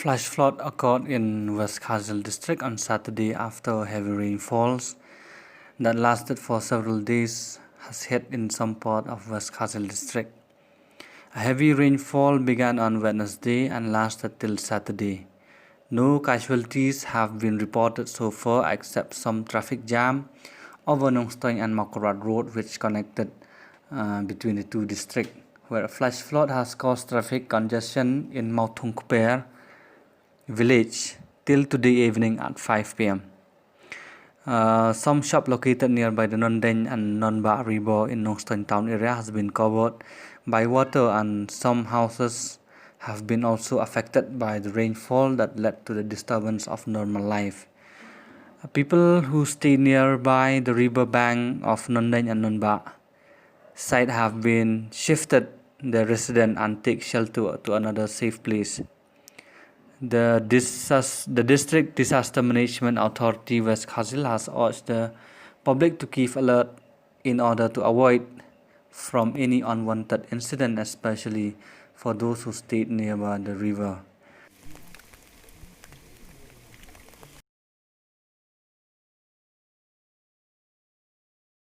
Flash flood occurred in West Khasi Hills District on Saturday after heavy rainfalls that lasted for several days has hit in some part of West Khasi Hills District. A heavy rainfall began on Wednesday and lasted till Saturday. No casualties have been reported so far except some traffic jam over Nongstoin and Mawkyrwat Road, which connected between the two districts, where a flash flood has caused traffic congestion in Mawthungkper village till today evening at 5 p.m. Some shop located nearby the Nondein and Nonbah River in Nongstoin town area has been covered by water, and some houses have been also affected by the rainfall that led to the disturbance of normal life. People who stay nearby the river bank of Nondein and Nonbah site have been shifted their residence and take shelter to another safe place. The District Disaster Management Authority West Khasi Hills has urged the public to keep alert in order to avoid from any unwanted incident, especially for those who stayed nearby the river.